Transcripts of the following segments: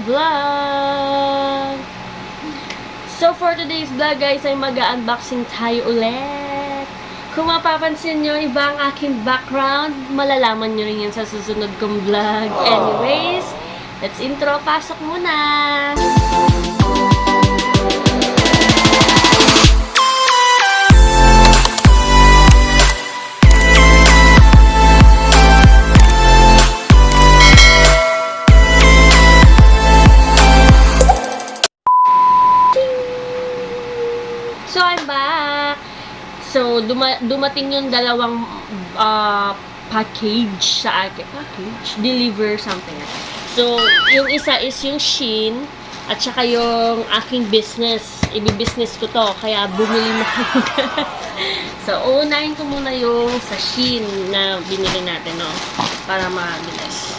vlog! So, for today's vlog, guys, ay mag-unboxing tayo ulit. Kung mapapansin nyo, iba ang aking background, malalaman nyo rin yan sa susunod kong vlog. Anyways, let's intro. Pasok muna! So, I'm back! So, dumating yung dalawang package sa akin. Package? Deliver something. So, yung isa is yung Shein at saka yung aking business. Ibi-business ko to. Kaya bumili na ako. So, uunahin ko muna yung sa Shein na binili natin, no? Para mabilis.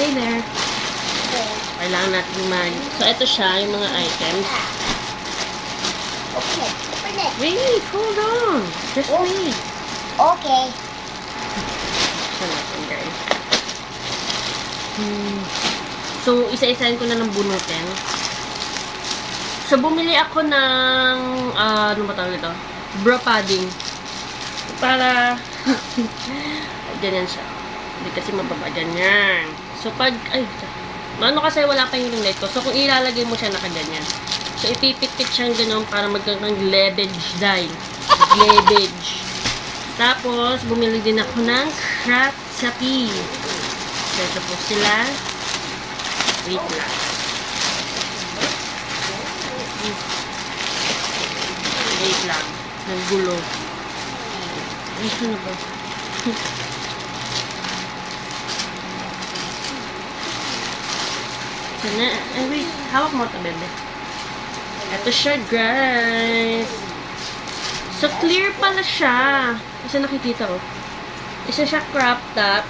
Stay there. Kailangan natin So, ito siya, yung mga items. Okay, open it. Wait, hold on. Just wait. Okay. Siya natin, guys. So, isa-isahin ko na ng bunutin. So, bumili ako ng, ano ba tawag ito? Bra padding. Para, ganyan siya. Hindi kasi mababa ganyan. So, pag, ano kasi wala pa yung light ko. So, kung ilalagay mo siya nakaganyan. So, ipipit-pit siyang gano'n para magkaroon ng cleavage dye. Cleavage. Tapos, bumili din ako ng craft sapi. So, ito po sila. Wait lang. Wait lang. Naggulo. Ito na ba? Wait, hawak mo ito, bebe. Ito siya, guys. So, clear pala siya. Kasi nakikita ko. Isa siya crop top.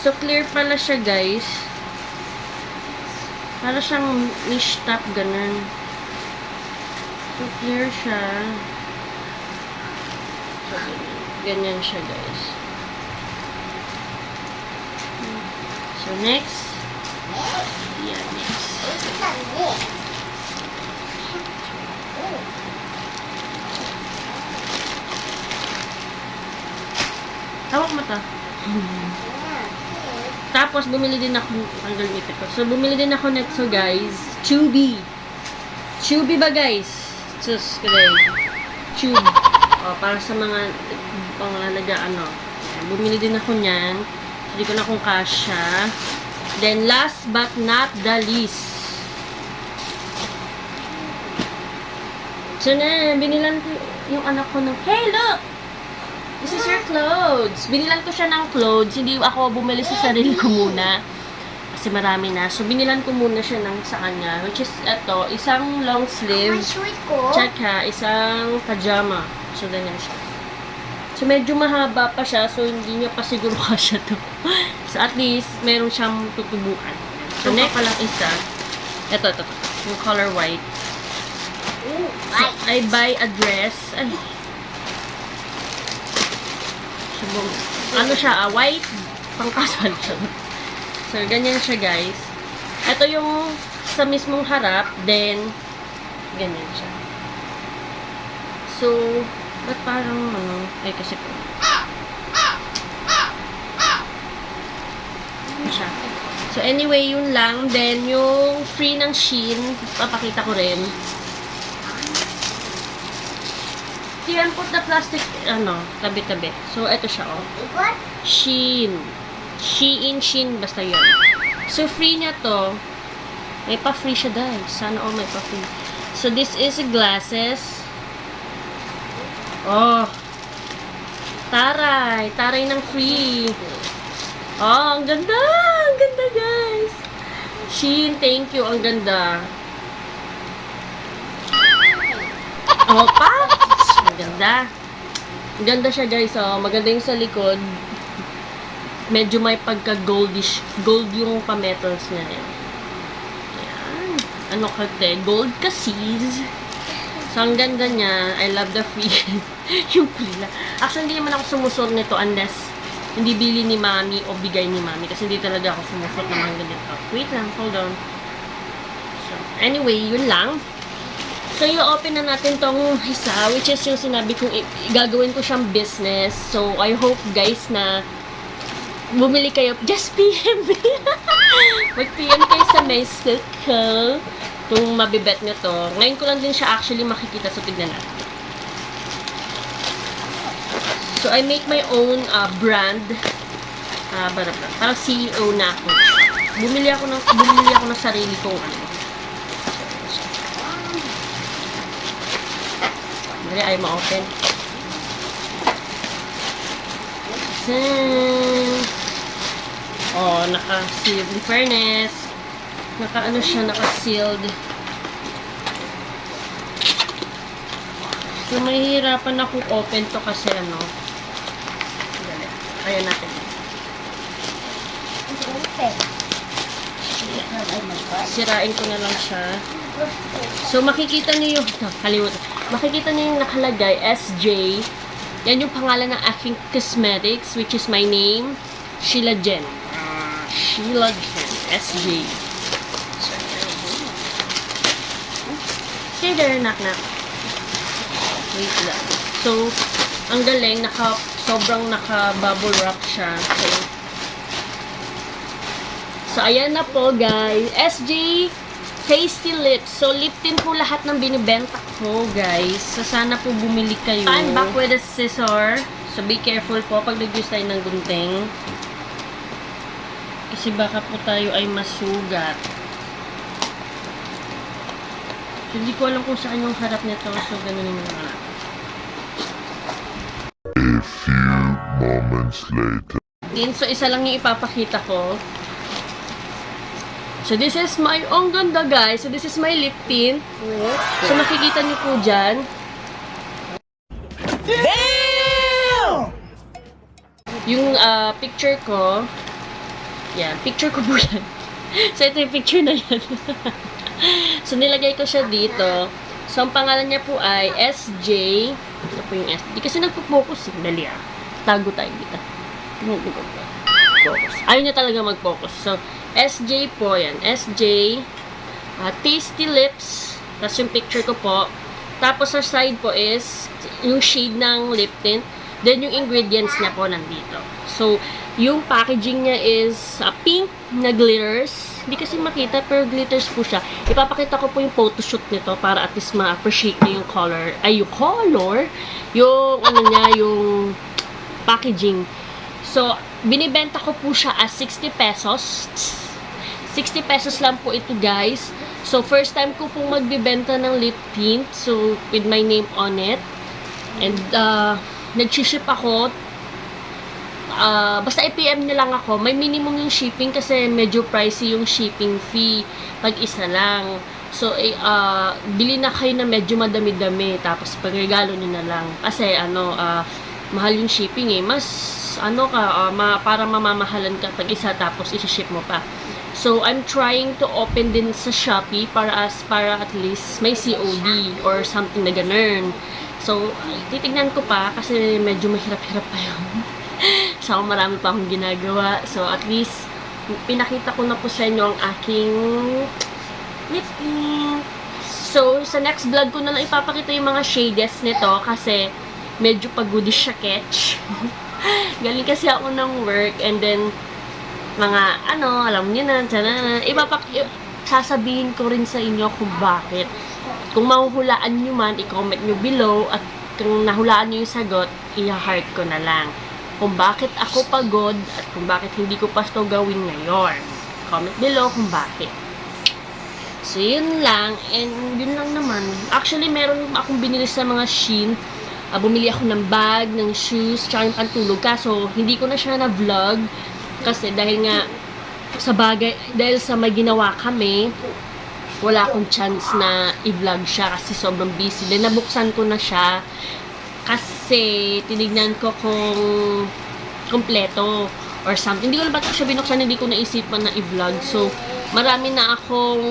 So, clear pala siya, guys. Para siyang niche top, ganun. So, clear siya. So, ganyan siya, guys. So, next. Yeah, next. Tawag mo to. Tapos, bumili din ako, tanggal ipit ko. So, bumili din ako neto, guys. Chubby. Chubby ba, guys? Sus, kaya. Tube. O, para sa mga nag-ano. Bumili din ako niyan. Hindi ko na kung kasya. Then, last but not the least. So, na, binilan ko yung anak ko ng, hey, look! This is your clothes. Binilan ko siya ng clothes. Hindi ako bumili sa sarili ko muna. Kasi marami na. So, binilan ko muna siya ng sa kanya. Which is, ito, isang long sleeve. Tsaka, isang pajama. So, ganyan siya. So, medyo mahaba pa siya. So, hindi niya pa siguro kasya to. So, at least, meron siyang tutubukan. So, next pa lang isa. Ito. Yung color white. So, I buy a dress. Ay. So, ano siya? White. Pangkasal siya. So, ganyan siya, guys. Ito yung sa mismong harap. Then, ganyan siya. So, ba't parang, kasi po. Siya. So, anyway, yun lang. Then, yung free ng Shein, papakita ko rin. Yan, put the plastic, tabi-tabi. So, ito siya, oh. Shein. Shein, basta yun. So, free niya to. May pa-free siya, dahil. Sana all may pa-free. So, this is glasses. Oh. Taray. Taray ng free. Oh, ang ganda. Ang ganda, guys. Shein, thank you. Ang ganda. Oh, pa. Ang ganda. Ang ganda siya, guys. Oh, maganda yung sa likod. Medyo may pagka-goldish. Gold yung pa-metals niya. Ayan. Ano kate? Gold kasi. So, ang ganda niya. I love the free. Yung pila. Actually, hindi naman ako sumusot nito unless hindi bili ni Mami o bigay ni Mami. Kasi hindi talaga ako sumusot ng mga ganito. Wait lang, hold on. So, anyway, yun lang. So, i-open na natin tong isa, which is yung sinabi kong gagawin ko siyang business. So, I hope guys na bumili kayo. Just PM me. Mag-PM kayo sa my circle kung mabibet nyo to. Ngayon ko lang din siya actually makikita. So, tignan natin. So, I make my own brand. Parang CEO na ako. Bumili ako ng sarili kong ano. Dali, ay ma-open. Oh, naka-sealed. In fairness, naka-ano siya, naka-sealed. So, mahihirapan akong open to kasi ano. Dali, kaya natin. Sirain ko na lang siya. So, makikita niyo yung, kalimutan. Makikita niyo yung nakalagay, SJ. Yan yung pangalan ng aking cosmetics, which is my name, Sheila Jen. Sheila Jen, SJ. Stay there, knock-knock. Wait lang. So, ang galing, sobrang naka-bubble wrap siya. So, ayan na po, guys. SJ Tasty Lips. So, lip tint po lahat ng binibenta ko, guys. So, sana po bumili kayo. I'm back with a scissor. So, be careful po pag nag-use tayo ng gunting. Kasi baka po tayo ay masugat. So, hindi ko alam kung saan yung harap nito. So, ganun yung mga. A few moments later. So, isa lang yung ipapakita ko. So, this is my, ang ganda guys. So, this is my lip tint. So, makikita niyo po dyan. Damn! Yung picture ko. Yan, picture ko po yan. So, ito yung picture na yan. So, nilagay ko siya dito. So, ang pangalan niya po ay SJ. Ito po yung SJ. Kasi nagpo-focus. Dali tago tayo dito. Focus. Ayaw niya talaga mag-focus. So, SJ po yan. SJ. Tasty Lips. Tapos yung picture ko po. Tapos sa side po is yung shade ng lip tint. Then yung ingredients niya po nandito. So, yung packaging niya is pink na glitters. Hindi kasi makita pero glitters po siya. Ipapakita ko po yung photoshoot nito para at least ma-appreciate niyo yung color. Ay, yung color. Yung ano niya, yung packaging. So, binibenta ko po siya as 60 pesos. 60 pesos lang po ito, guys. So, first time ko pong magbibenta ng lip tint. So, with my name on it. And, nag-ship ako. Basta i-PM nyo lang ako. May minimum yung shipping kasi medyo pricey yung shipping fee pag isa lang. So, bili na kayo na medyo madami-dami. Tapos, pagregalo nyo na lang. Kasi, mahal yung shipping eh. Mas, para mamamahalan ka pag isa tapos isi-ship mo pa. So, I'm trying to open din sa Shopee para at least may COD or something na ganun. So, titignan ko pa kasi medyo mahirap-hirap pa yun. So, marami pa akong ginagawa. So, at least, pinakita ko na po sa inyo ang aking lip tint. So, sa next vlog ko na lang ipapakita yung mga shades nito kasi medyo pagodish siya catch. Galing kasi ako ng work and then mga alam niyo na, sasabihin ko rin sa inyo kung bakit. Kung mahuhulaan nyo man, i-comment nyo below at kung nahulaan nyo yung sagot, i-heart ko na lang. Kung bakit ako pagod at kung bakit hindi ko pa ito gawin ngayon. Comment below kung bakit. So, yun lang. And yun lang naman. Actually, meron akong binili sa mga Shein. Bumili ako ng bag, ng shoes, tsaka yung pantulog. Kaso, hindi ko na siya na-vlog. Kasi dahil nga, dahil sa may ginawa kami, wala akong chance na i-vlog siya kasi sobrang busy. Then, nabuksan ko na siya kasi tinignan ko kung kompleto or something. Hindi ko lang ba't siya binuksan, hindi ko naisipan na i-vlog. So, marami na akong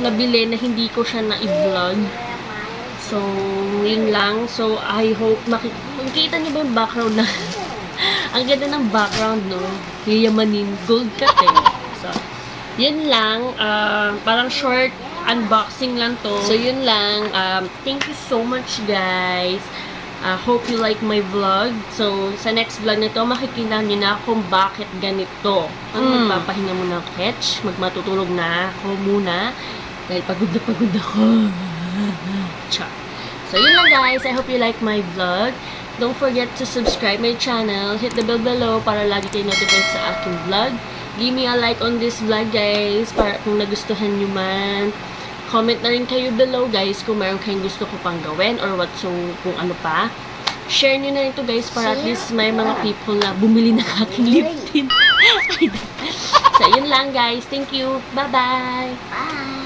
nabili na hindi ko siya na i-vlog. So, yun lang. So, I hope makikita niyo ba yung background na ang ganda ng background, no? Yayamanin. Gold cut eh. So, yun lang. Parang short unboxing lang to. So, yun lang. Thank you so much, guys. Hope you like my vlog. So, sa next vlog na to, makikita niyo na kung bakit ganito. Magpapahinga muna ng catch. Magmatutulog na ako muna. Dahil pagod na ako. Cha. So, yun lang, guys. I hope you like my vlog. Don't forget to subscribe my channel. Hit the bell below para lagi kayo notified sa aking vlog. Give me a like on this vlog, guys. Para kung nagustuhan nyo man. Comment na rin kayo below, guys, kung mayroon kayong gusto ko pang gawin or what, so kung ano pa. Share nyo na ito, guys, para at least may mga people na bumili ng aking lip tint. So, yun lang, guys. Thank you. Bye-bye. Bye.